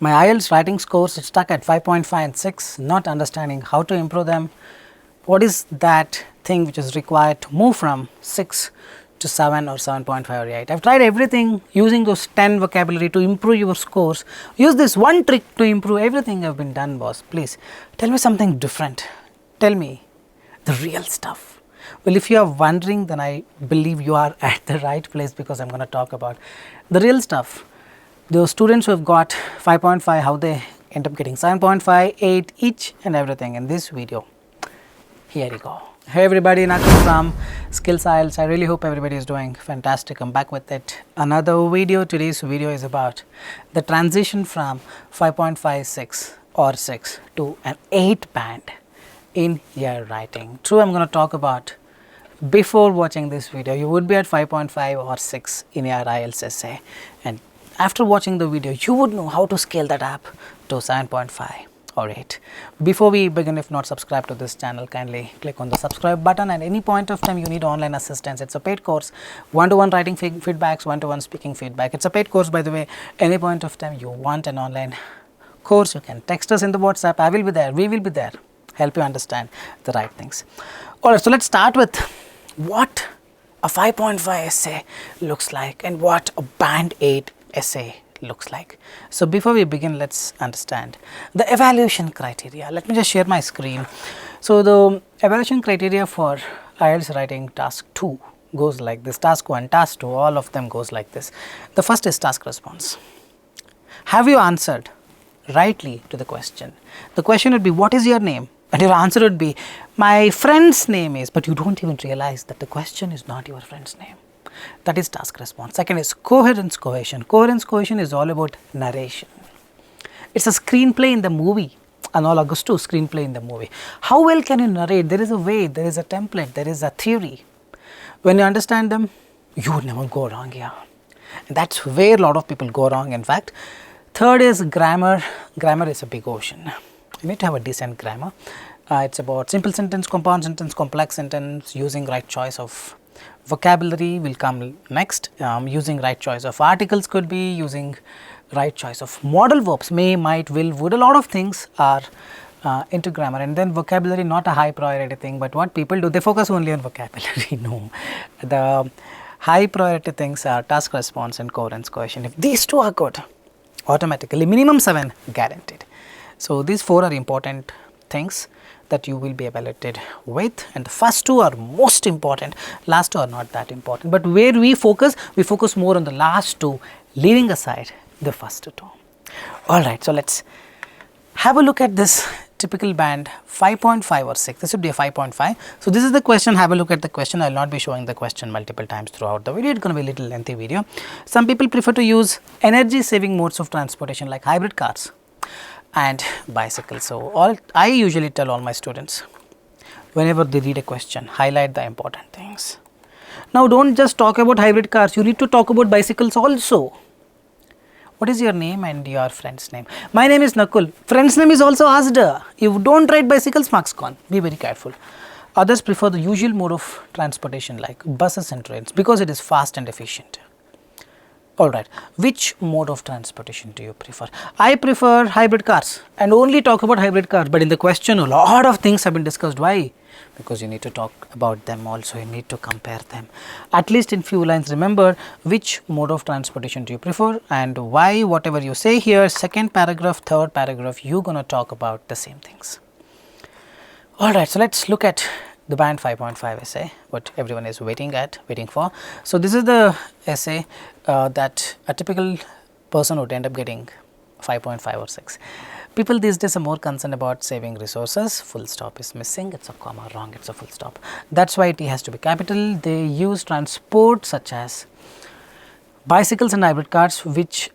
My IELTS writing scores are stuck at 5.5 and 6, not understanding how to improve them. What is that thing which is required to move from 6 to 7 or 7.5 or 8? I've tried everything using those 10 vocabulary to improve your scores. Use this one trick to improve everything. I've been done, boss. Please tell me something different. Tell me the real stuff. Well, if you are wondering, then I believe you are at the right place, because I'm going to talk about the real stuff. Those students who have got 5.5, how they end up getting 7.5, 8, each and everything in this video. Here you go. Hey everybody, Nakul from Skills IELTS. I really hope everybody is doing fantastic. I'm back with it. Another video. Today's video is about the transition from 5.5, 6 or 6 to an 8 band in your writing. True, I'm going to talk about before watching this video, you would be at 5.5 or 6 in your IELTS essay, and after watching the video, you would know how to scale that up to 7.5 or 8. Before we begin, if not subscribed to this channel, kindly click on the subscribe button. At any point of time you need online assistance, it's a paid course, one-to-one writing feedbacks, one-to-one speaking feedback. It's a paid course, by the way. Any point of time you want an online course, you can text us in the WhatsApp. I will be there, we will be there, help you understand the right things. Alright, so let's start with what a 5.5 essay looks like and what a band 8 essay looks like. So before we begin, let's understand the evaluation criteria. Let me just share my screen. So the evaluation criteria for IELTS writing task 2 goes like this. Task 1, task 2, all of them goes like this. The first is task response. Have you answered rightly to the question? The question would be, what is your name? And your answer would be, my friend's name is, but you don't even realize that the question is not your friend's name. That is task response. Second is coherence cohesion. Coherence cohesion is all about narration. It's a screenplay in the movie, analogous to screenplay in the movie. How well can you narrate? There is a way, there is a template, there is a theory. When you understand them, you would never go wrong here. And that's where a lot of people go wrong, in fact. Third is grammar. Grammar is a big ocean. You need to have a decent grammar. It's about simple sentence, compound sentence, complex sentence, using right choice of vocabulary will come next. Using right choice of articles could be, using right choice of modal verbs, may, might, will, would. A lot of things are into grammar. And then vocabulary, not a high priority thing, but what people do, they focus only on vocabulary. No, the high priority things are task response and coherence cohesion. If these two are good, automatically minimum 7 guaranteed. So these 4 are important things that you will be evaluated with, and the first 2 are most important, last 2 are not that important, but where we focus more on the last 2, leaving aside the first 2. Alright, so let's have a look at this typical band 5.5 or 6. This would be a 5.5. So this is the question. Have a look at the question. I will not be showing the question multiple times throughout the video. It's going to be a little lengthy video. Some people prefer to use energy saving modes of transportation like hybrid cars and bicycles. So I usually tell all my students, whenever they read a question, highlight the important things. Now don't just talk about hybrid cars, you need to talk about bicycles also. What is your name and your friend's name? My name is Nakul. Friend's name is also asked. If you don't ride bicycles, marks gone. Be very careful. Others prefer the usual mode of transportation like buses and trains because it is fast and efficient. Alright, which mode of transportation do you prefer? I prefer hybrid cars and only talk about hybrid cars, but in the question a lot of things have been discussed. Why? Because you need to talk about them also, you need to compare them. At least in few lines, remember which mode of transportation do you prefer and why. Whatever you say here, second paragraph, third paragraph, you are going to talk about the same things. Alright, so let's look at the band 5.5 essay, what everyone is waiting for. So this is the essay that a typical person would end up getting 5.5 or 6. People these days are more concerned about saving resources. Full stop is missing, it's a comma wrong, it's a full stop. That's why it has to be capital. They use transport such as bicycles and hybrid cars, which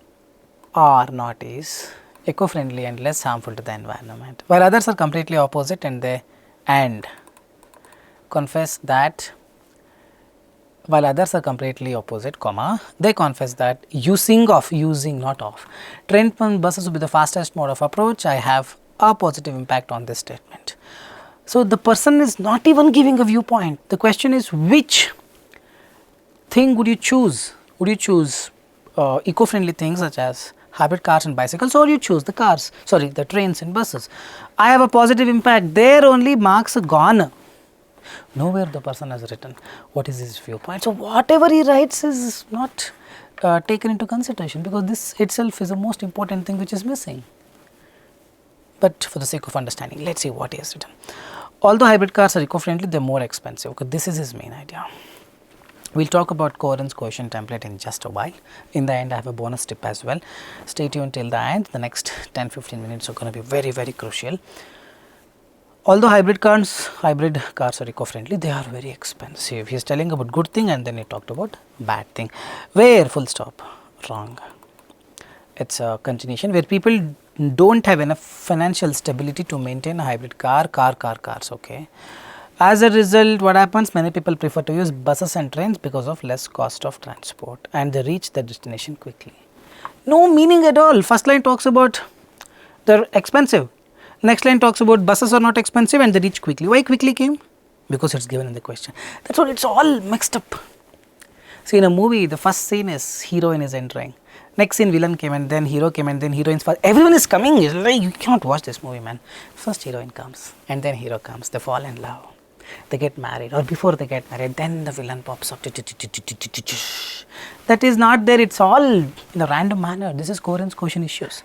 are not is eco-friendly and less harmful to the environment, while others are completely opposite and confess that while others are completely opposite, comma, they confess that using not of train and buses will be the fastest mode of approach. I have a positive impact on this statement. So the person is not even giving a viewpoint. The question is, which thing would you choose? Would you choose eco-friendly things such as hybrid cars and bicycles, or you choose the trains and buses. I have a positive impact. There only marks are gone. Nowhere the person has written what is his viewpoint. So whatever he writes is not taken into consideration, because this itself is the most important thing which is missing. But for the sake of understanding, let us see what he has written. Although hybrid cars are eco-friendly, they are more expensive. Okay, this is his main idea. We will talk about Cohen's quotient template in just a while. In the end, I have a bonus tip as well. Stay tuned till the end. The next 10-15 minutes are going to be very, very crucial. Although hybrid cars are eco-friendly, they are very expensive. He is telling about good thing, and then he talked about bad thing. Where? Full stop. Wrong. It's a continuation where people don't have enough financial stability to maintain a hybrid cars. Okay. As a result, what happens? Many people prefer to use buses and trains because of less cost of transport, and they reach their destination quickly. No meaning at all. First line talks about they're expensive. Next line talks about buses are not expensive and they reach quickly. Why quickly came? Because it's given in the question. That's what, it's all mixed up. See, in a movie, the first scene is heroine is entering. Next scene, villain came, and then hero came, and then heroine's first. Everyone is coming. It's like, you can't watch this movie, man. First heroine comes, and then hero comes. They fall in love. They get married, or before they get married, then the villain pops up. That is not there. It's all in a random manner. This is Cohen's quotient issues.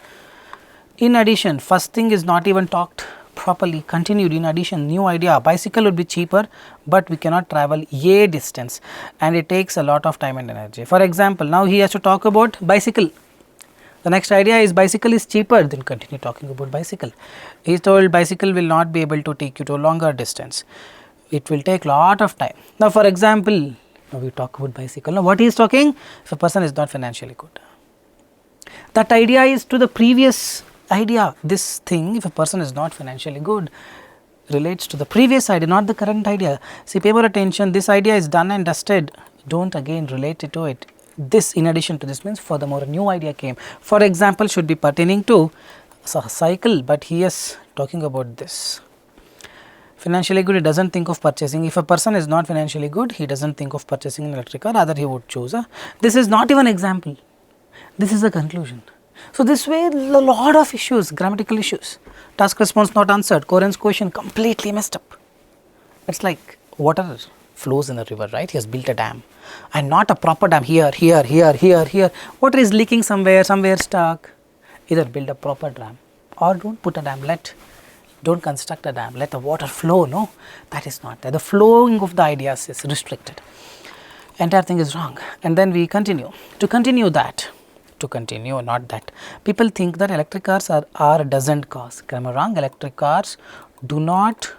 In addition, first thing is not even talked properly. Continued. In addition, new idea, bicycle would be cheaper, but we cannot travel a distance, and it takes a lot of time and energy. For example, now he has to talk about bicycle. The next idea is bicycle is cheaper, then continue talking about bicycle. He is told bicycle will not be able to take you to a longer distance. It will take lot of time. Now, for example, now we talk about bicycle. Now, what he is talking? If a person is not financially good. That idea is to the previous idea. This thing, if a person is not financially good, relates to the previous idea, not the current idea. See, pay more attention. This idea is done and dusted. Don't again relate it to it. This, in addition to this, means furthermore a new idea came. For example, should be pertaining to a cycle, but he is talking about this. Financially good, he does not think of purchasing. If a person is not financially good, he does not think of purchasing an electric car, rather he would choose a. This is not even example. This is a conclusion. So, this way a lot of issues, grammatical issues, task response not answered, Cohen's quotient completely messed up. It's like water flows in a river, right? He has built a dam, and not a proper dam here. Water is leaking somewhere stuck. Either build a proper dam or don't put a dam, don't construct a dam, let the water flow. No, that is not there. The flowing of the ideas is restricted. Entire thing is wrong. And then we continue. To continue, not that. People think that electric cars are doesn't cause. Grammar wrong. Electric cars do not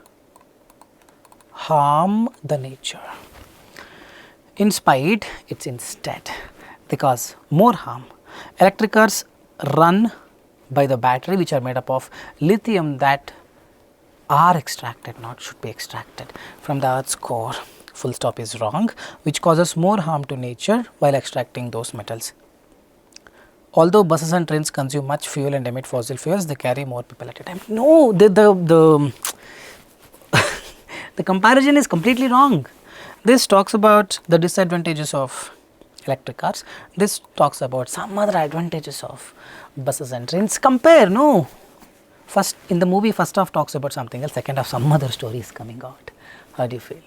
harm the nature. In spite, it's instead. They cause more harm. Electric cars run by the battery, which are made up of lithium that are extracted, not should be extracted from the earth's core. Full stop is wrong, which causes more harm to nature while extracting those metals. Although buses and trains consume much fuel and emit fossil fuels, they carry more people at a time. No, the comparison is completely wrong. This talks about the disadvantages of electric cars. This talks about some other advantages of buses and trains. Compare, no. First, in the movie, first half talks about something else, second half some other story is coming out. How do you feel?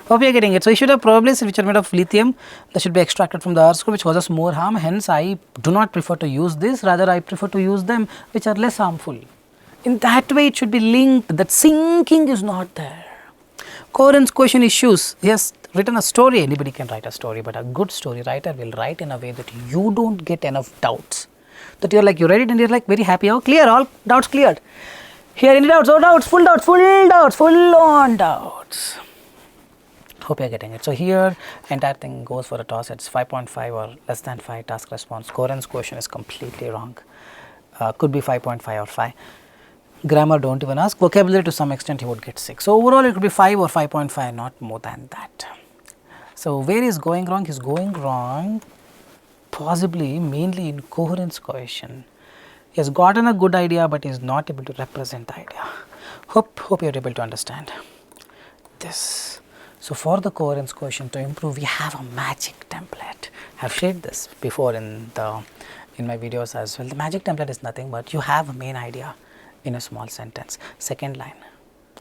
Hope you are getting it. So, you should have probabilities which are made of lithium that should be extracted from the earth's core, which causes more harm. Hence, I do not prefer to use this, rather I prefer to use them which are less harmful. In that way, it should be linked, that sinking is not there. Cohen's quotient issues, he has written a story. Anybody can write a story, but a good story writer will write in a way that you don't get enough doubts. That you are like, you read it and you are like very happy, oh clear, all doubts cleared. Here any doubts, oh doubts, full on doubts. Hope you are getting it. So, here entire thing goes for a toss. It's 5.5 or less than 5 task response. Cohen's quotient is completely wrong. Could be 5.5 or 5. Grammar don't even ask. Vocabulary to some extent he would get 6. So, overall it could be 5 or 5.5, not more than that. So, where is going wrong? He's going wrong possibly mainly in Cohen's quotient. He has gotten a good idea, but he is not able to represent the idea. Hope you are able to understand this. So, for the Cohen's quotient to improve, we have a magic template. I have shared this before in the in my videos as well. The magic template is nothing but you have a main idea in a small sentence. Second line,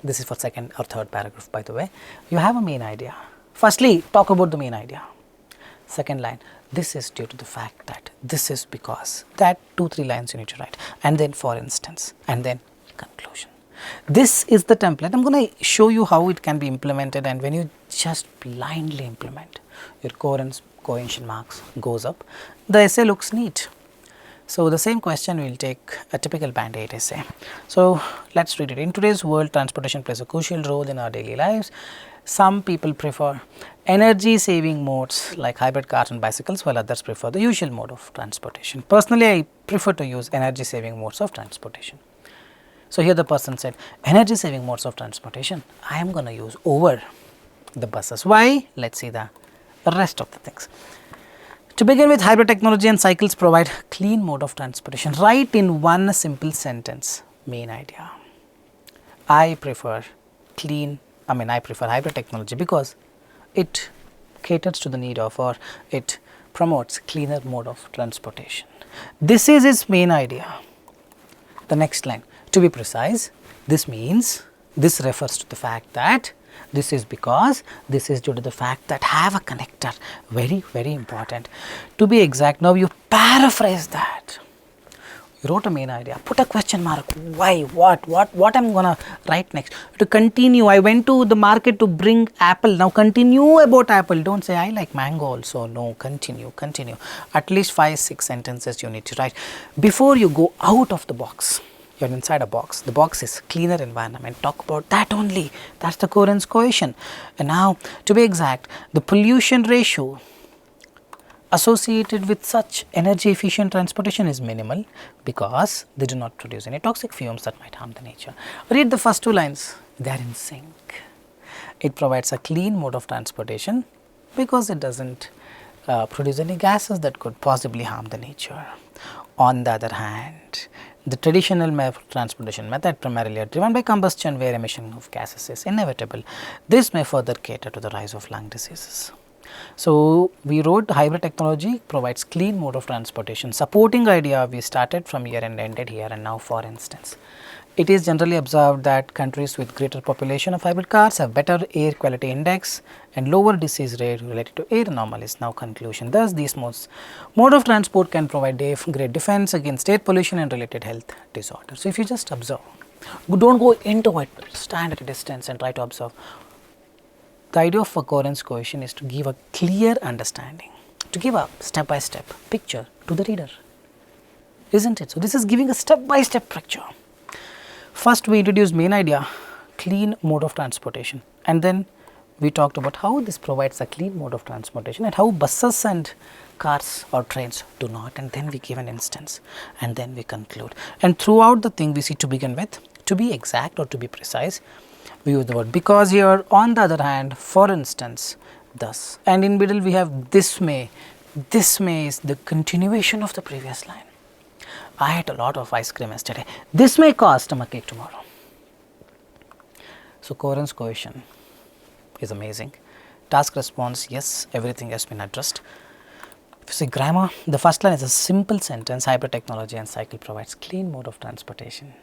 this is for second or third paragraph by the way. You have a main idea. Firstly, talk about the main idea. Second line, this is due to the fact that, this is because that, 2-3 lines you need to write, and then for instance, and then conclusion. This is the template. I am going to show you how it can be implemented, and when you just blindly implement, your cohesion marks goes up. The essay looks neat. So, the same question we will take a typical band 8 essay. So, let us read it. In today's world, transportation plays a crucial role in our daily lives. Some people prefer energy saving modes like hybrid cars and bicycles, while others prefer the usual mode of transportation. Personally, I prefer to use energy saving modes of transportation. So, here the person said energy saving modes of transportation I am going to use over the buses. Why? Let us see the rest of the things. To begin with, hybrid technology and cycles provide clean mode of transportation. Write in one simple sentence, main idea. I prefer hybrid technology because it caters to the need of, or it promotes cleaner mode of transportation. This is its main idea. The next line, to be precise, this means, this refers to the fact that, this is because, this is due to the fact that, have a connector, very important. To be exact, now you paraphrase that. You wrote a main idea, put a question mark, why, what I am going to write next. To continue, I went to the market to bring apple, now continue about apple, do not say I like mango also, no, continue. At least 5-6 sentences you need to write before you go out of the box. You are inside a box, the box is cleaner environment, talk about that only, that is the coherence cohesion. And now, to be exact, the pollution ratio associated with such energy efficient transportation is minimal because they do not produce any toxic fumes that might harm the nature. Read the first 2 lines, they are in sync. It provides a clean mode of transportation because it does not produce any gases that could possibly harm the nature. On the other hand, the traditional transportation method primarily are driven by combustion where emission of gases is inevitable. This may further cater to the rise of lung diseases. So, we wrote hybrid technology provides clean mode of transportation. Supporting idea we started from here and ended here, and now for instance. It is generally observed that countries with greater population of hybrid cars have better air quality index and lower disease rate related to air anomalies. Now conclusion, thus these mode of transport can provide great defense against air pollution and related health disorders. So, if you just observe, do not go into it, stand at a distance and try to observe. The idea of coherence cohesion is to give a clear understanding, to give a step by step picture to the reader, isn't it? So, this is giving a step by step picture. First we introduced main idea, clean mode of transportation, and then we talked about how this provides a clean mode of transportation and how buses and cars or trains do not, and then we give an instance and then we conclude. And throughout the thing we see, to begin with, to be exact or to be precise, we use the word because here, on the other hand, for instance, thus, and in middle we have this may is the continuation of the previous line. I ate a lot of ice cream yesterday, this may cause stomachache tomorrow. So, coherence cohesion is amazing. Task response, yes, everything has been addressed. If you see grammar, the first line is a simple sentence, hybrid technology and cycle provides clean mode of transportation.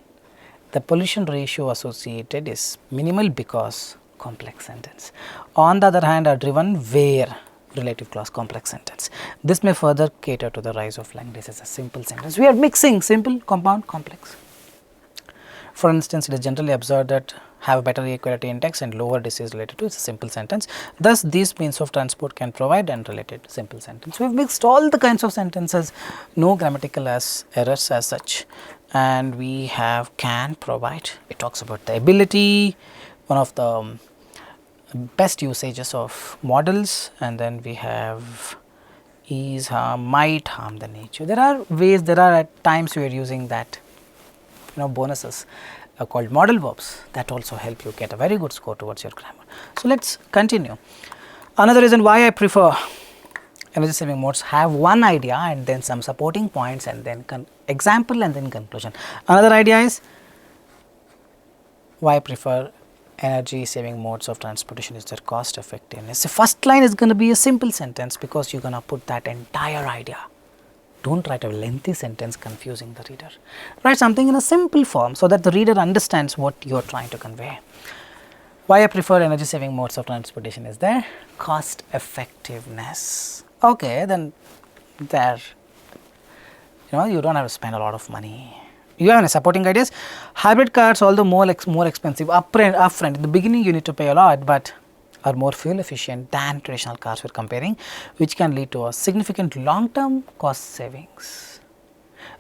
The pollution ratio associated is minimal because complex sentence. On the other hand, are driven where relative clause complex sentence. This may further cater to the rise of lung disease, a simple sentence. We are mixing simple, compound, complex. For instance, it is generally observed that have better air quality index and lower disease related to, it's a simple sentence. Thus, these means of transport can provide and related simple sentence. We have mixed all the kinds of sentences, no grammatical errors as such, and we have can provide. It talks about the ability, one of the best usages of models, and then we have is, harm, might harm the nature. There are ways, there are at times we are using that, bonuses called model verbs that also help you get a very good score towards your grammar. So, let us continue. Another reason why I prefer energy saving modes, have one idea and then some supporting points and then example and then conclusion. Another idea is why I prefer energy saving modes of transportation is their cost effectiveness. The first line is going to be a simple sentence because you are going to put that entire idea Don't write a lengthy sentence confusing the reader. Write something in a simple form so that the reader understands what you are trying to convey. Why I prefer energy saving modes of transportation is their cost effectiveness. Okay, then there, you don't have to spend a lot of money. You have any supporting ideas? Hybrid cars, although more expensive upfront, in the beginning you need to pay a lot, but are more fuel efficient than traditional cars we're comparing, which can lead to a significant long-term cost savings.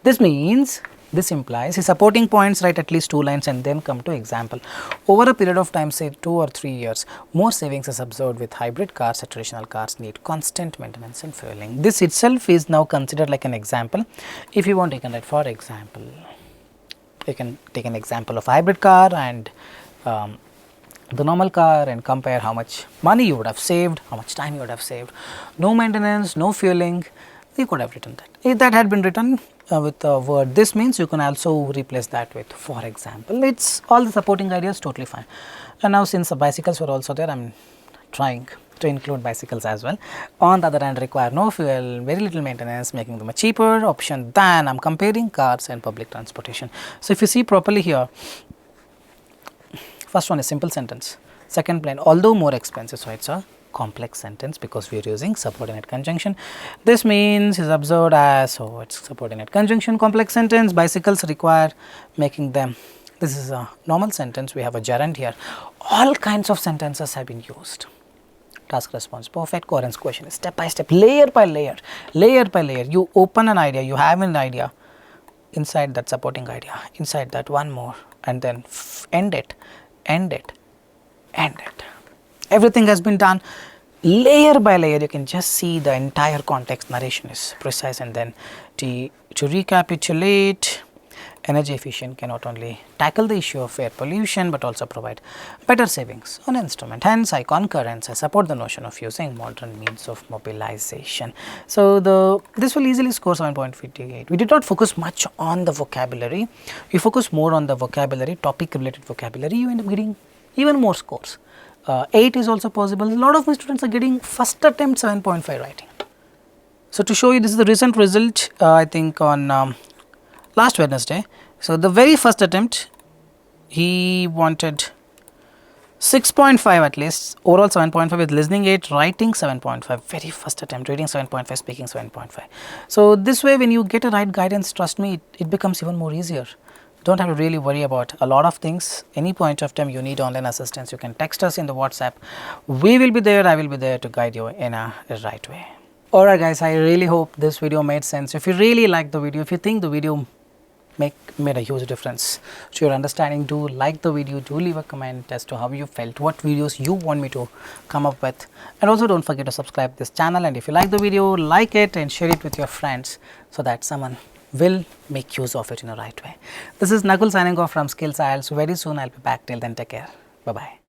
This implies his supporting points, write at least 2 lines and then come to example. Over a period of time, say 2 or 3 years, more savings is observed with hybrid cars as traditional cars need constant maintenance and fueling. This itself is now considered like an example. If you want, you can write, for example, you can take an example of hybrid car and the normal car and compare how much money you would have saved, how much time you would have saved. No maintenance, no fueling, you could have written that. If that had been written with the word this means, you can also replace that with for example. It's all the supporting ideas totally fine. And now since the bicycles were also there, I am trying to include bicycles as well. On the other hand, require no fuel, very little maintenance, making them a cheaper option than I am comparing cars and public transportation. So, if you see properly here, first one is simple sentence, second plain, although more expensive, so it's a complex sentence because we are using subordinate conjunction. This means is observed as, so it's subordinate conjunction, complex sentence, bicycles require making them, this is a normal sentence, we have a gerund here, all kinds of sentences have been used. Task response, perfect, coherence question, step by step, layer by layer, you open an idea, you have an idea, inside that supporting idea, inside that one more, and then end it. Everything has been done layer by layer. You can just see the entire context, narration is precise, and then to recapitulate, energy efficient can not only tackle the issue of air pollution but also provide better savings on instrument. Hence, I concur and I support the notion of using modern means of mobilization. So, this will easily score 7.58. We did not focus much on the vocabulary. We focus more on the vocabulary, topic related vocabulary. You end up getting even more scores. 8 is also possible. A lot of my students are getting first attempt 7.5 writing. So, to show you, this is the recent result, I think on last Wednesday. So, the very first attempt, he wanted 6.5 at least, overall 7.5 with listening 8, writing 7.5, very first attempt, reading 7.5, speaking 7.5. So, this way when you get a right guidance, trust me, it becomes even more easier. Don't have to really worry about a lot of things. Any point of time you need online assistance, you can text us in the WhatsApp. We will be there, I will be there to guide you in a right way. Alright guys, I really hope this video made sense. If you really like the video, if you think the video made a huge difference to your understanding, do like the video, do leave a comment as to how you felt, what videos you want me to come up with, and also don't forget to subscribe this channel, and if you like the video, like it and share it with your friends so that someone will make use of it in a right way. This is Nakul signing off from Skills IELTS. Very soon I'll be back. Till then, take care. Bye bye.